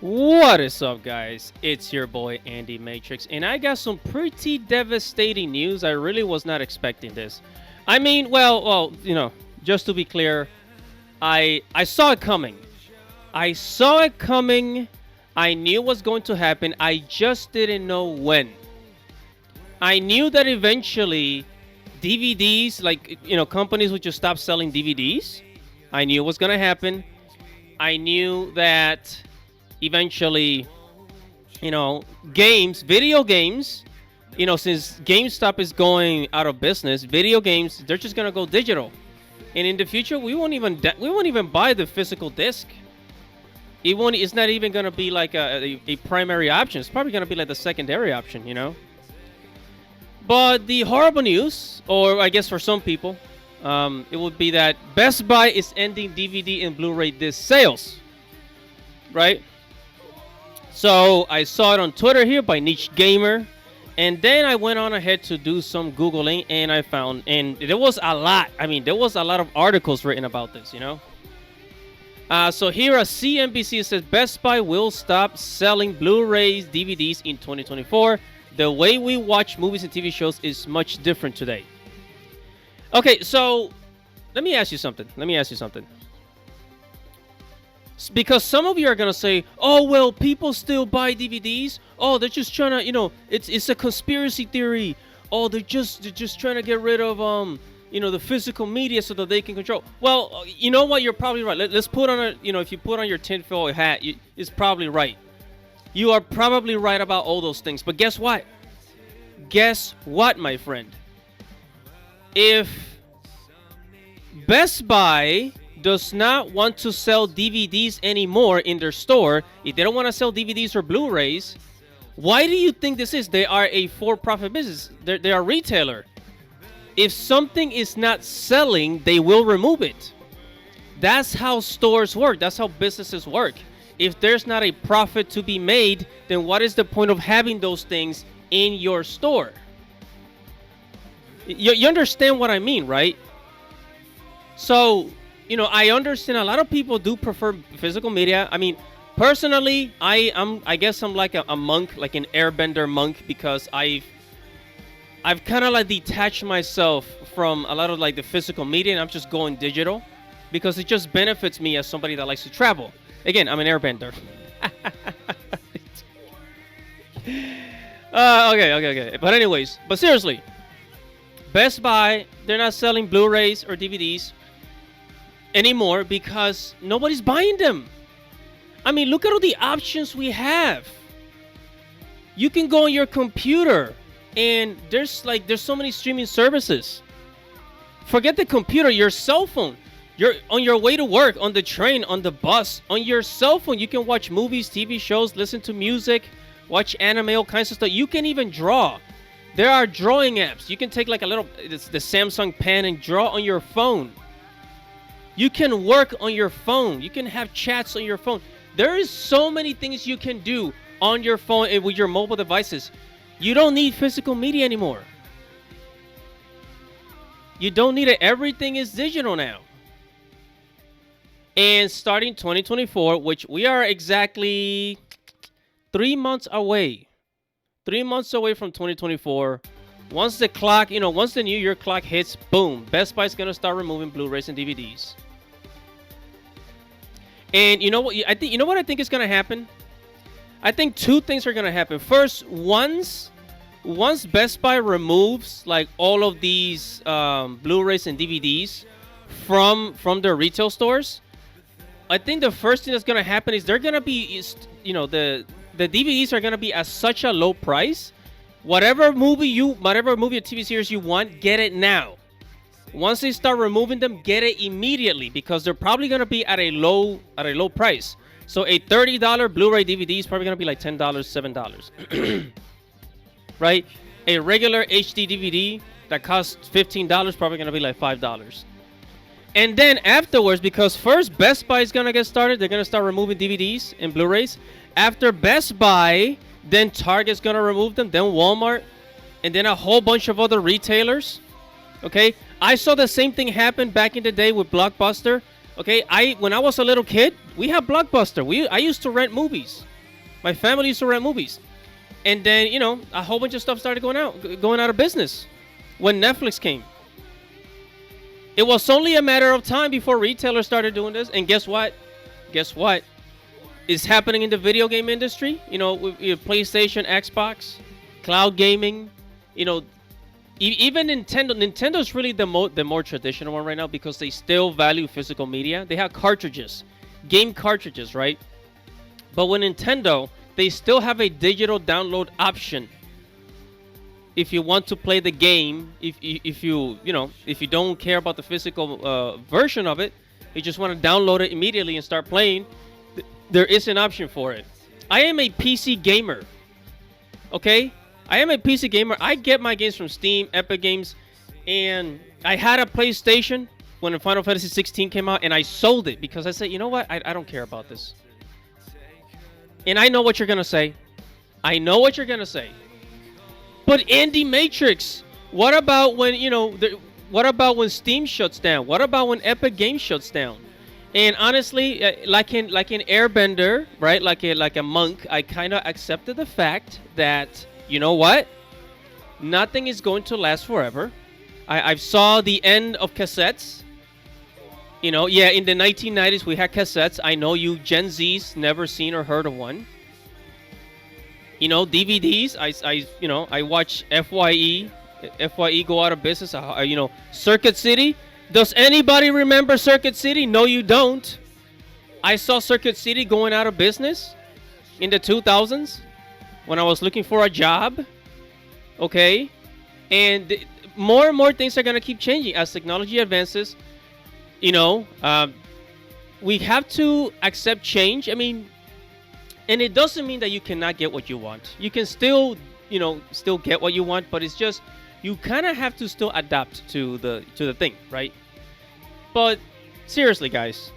What is up, guys? It's your boy Andy Matrix, and I got some pretty devastating news. I really was not expecting this. I mean, just to be clear, I saw it coming. I saw it coming. I knew it was going to happen. I just didn't know when. I knew that eventually DVDs, companies would just stop selling DVDs. I knew it was going to happen. I knew that eventually, video games, since GameStop is going out of business, video games, they're just going to go digital. And in the future, we won't even buy the physical disc. It's not even going to be like a primary option. It's probably going to be like the secondary option. But the horrible news, or I guess for some people, it would be that Best Buy is ending DVD and Blu-ray disc sales. Right? So I saw it on Twitter here by Niche Gamer. And then I went on ahead to do some Googling, and I found, and there was a lot. I mean, there was a lot of articles written about this, So here at CNBC says Best Buy will stop selling Blu-rays, DVDs in 2024. The way we watch movies and TV shows is much different today. Okay, so let me ask you something. Because some of you are going to say, oh, well, people still buy DVDs. Oh, they're just trying to, it's a conspiracy theory. Oh, they're just trying to get rid of, the physical media so that they can control. Well, you know what? You're probably right. Let's put on if you put on your tinfoil hat, it's probably right. You are probably right about all those things. But guess what? My friend? If Best Buy does not want to sell DVDs anymore in their store, if they don't want to sell DVDs or Blu-rays, why do you think this is? They are a for-profit business. They are a retailer. If something is not selling, they will remove it. That's how stores work. That's how businesses work. If there's not a profit to be made, then what is the point of having those things in your store? You understand what I mean, right? So, I understand a lot of people do prefer physical media. I mean, personally, I guess I'm like a monk, like an airbender monk, because I've kind of like detached myself from a lot of like the physical media, and I'm just going digital because it just benefits me as somebody that likes to travel. Again, I'm an airbender. Okay. But anyways, seriously, Best Buy, they're not selling Blu-rays or DVDs anymore because nobody's buying them. I mean, look at all the options we have. You can go on your computer and there's so many streaming services. Forget the computer, your cell phone. You're on your way to work, on the train, on the bus, on your cell phone. You can watch movies, TV shows, listen to music, watch anime, all kinds of stuff. You can even draw. There are drawing apps. You can take like the Samsung pen and draw on your phone. You can work on your phone. You can have chats on your phone. There is so many things you can do on your phone and with your mobile devices. You don't need physical media anymore. You don't need it. Everything is digital now. And starting 2024, which we are exactly 3 months away. 3 months away from 2024. Once the clock, once the New Year clock hits, boom, Best Buy is going to start removing Blu-rays and DVDs. And you know what I think is going to happen? I think two things are going to happen. First, once Best Buy removes like all of these Blu-rays and DVDs from their retail stores, I think the first thing that's going to happen is they're going to be, the DVDs are going to be at such a low price. Whatever movie or TV series you want, get it now. Once they start removing them, get it immediately because they're probably going to be at a low price. So a $30 Blu-ray DVD is probably going to be like $10, $7. Right? A regular HD DVD that costs $15 probably going to be like $5. And then afterwards, because first Best Buy is going to get started, they're going to start removing DVDs and Blu-rays. After Best Buy, then Target's going to remove them, then Walmart, and then a whole bunch of other retailers. Okay? I saw the same thing happen back in the day with Blockbuster. Okay, when I was a little kid, we had Blockbuster. I used to rent movies. My family used to rent movies, and then a whole bunch of stuff started going out of business when Netflix came. It was only a matter of time before retailers started doing this, and guess what? Guess what? Is happening in the video game industry? With PlayStation, Xbox, cloud gaming. Even Nintendo. Nintendo's really the more traditional one right now because they still value physical media. They have cartridges, game cartridges, right? But with Nintendo, they still have a digital download option. If you want to play the game, if you don't care about the physical version of it, you just want to download it immediately and start playing. There is an option for it. I am a PC gamer. Okay? I am a PC gamer. I get my games from Steam, Epic Games, and I had a PlayStation when Final Fantasy 16 came out, and I sold it because I said, you know what? I don't care about this. And I know what you're going to say. I know what you're going to say. But Andy Matrix, what about when, what about when Steam shuts down? What about when Epic Games shuts down? And honestly, like in Airbender, right? Like a monk, I kind of accepted the fact that, you know what? Nothing is going to last forever. I've saw the end of cassettes. In the 1990s we had cassettes. I know you Gen Zs never seen or heard of one. DVDs. I watch FYE go out of business. Circuit City. Does anybody remember Circuit City? No, you don't. I saw Circuit City going out of business in the 2000s when I was looking for a job. Okay? And more and more things are going to keep changing as technology advances. We have to accept change. I mean, and it doesn't mean that you cannot get what you want. You can still get what you want, but it's just you kind of have to still adapt to the thing, right? But seriously, guys,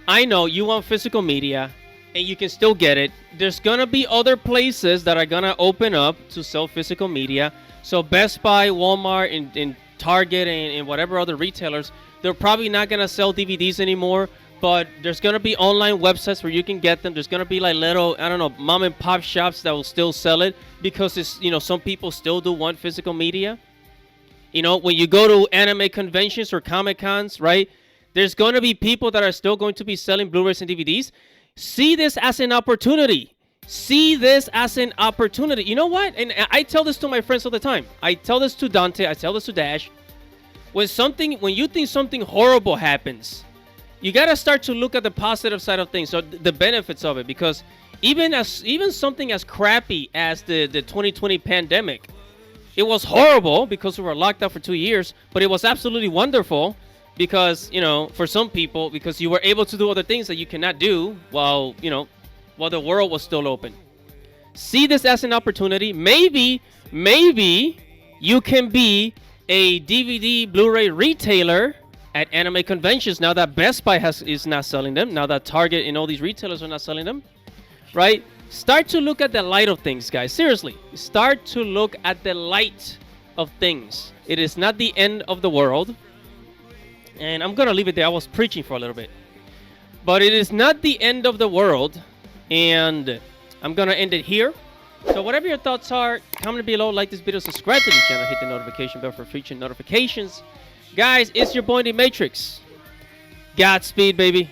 I know you want physical media, and you can still get it. There's gonna be other places that are gonna open up to sell physical media. So Best Buy, Walmart, and Target, and whatever other retailers, they're probably not gonna sell DVDs anymore. But there's gonna be online websites where you can get them. There's gonna be like little, mom and pop shops that will still sell it because it's, some people still do want physical media. When you go to anime conventions or Comic Cons, right? There's gonna be people that are still going to be selling Blu-rays and DVDs. See this as an opportunity. See this as an opportunity. You know what? And I tell this to my friends all the time. I tell this to Dante. I tell this to Dash. When you think something horrible happens, you gotta start to look at the positive side of things, so the benefits of it. Because even something as crappy as the 2020 pandemic, it was horrible because we were locked out for 2 years, but it was absolutely wonderful because for some people, because you were able to do other things that you cannot do while the world was still open. See this as an opportunity. Maybe you can be a DVD Blu-ray retailer at anime conventions now that Best Buy is not selling them, now that Target and all these retailers are not selling them, right? Start to look at the light of things, guys. Seriously, start to look at the light of things. It is not the end of the world. And I'm going to leave it there. I was preaching for a little bit. But it is not the end of the world. And I'm going to end it here. So whatever your thoughts are, comment below, like this video, subscribe to the channel, hit the notification bell for future notifications. Guys, it's your boy, The Matrix. Godspeed, baby.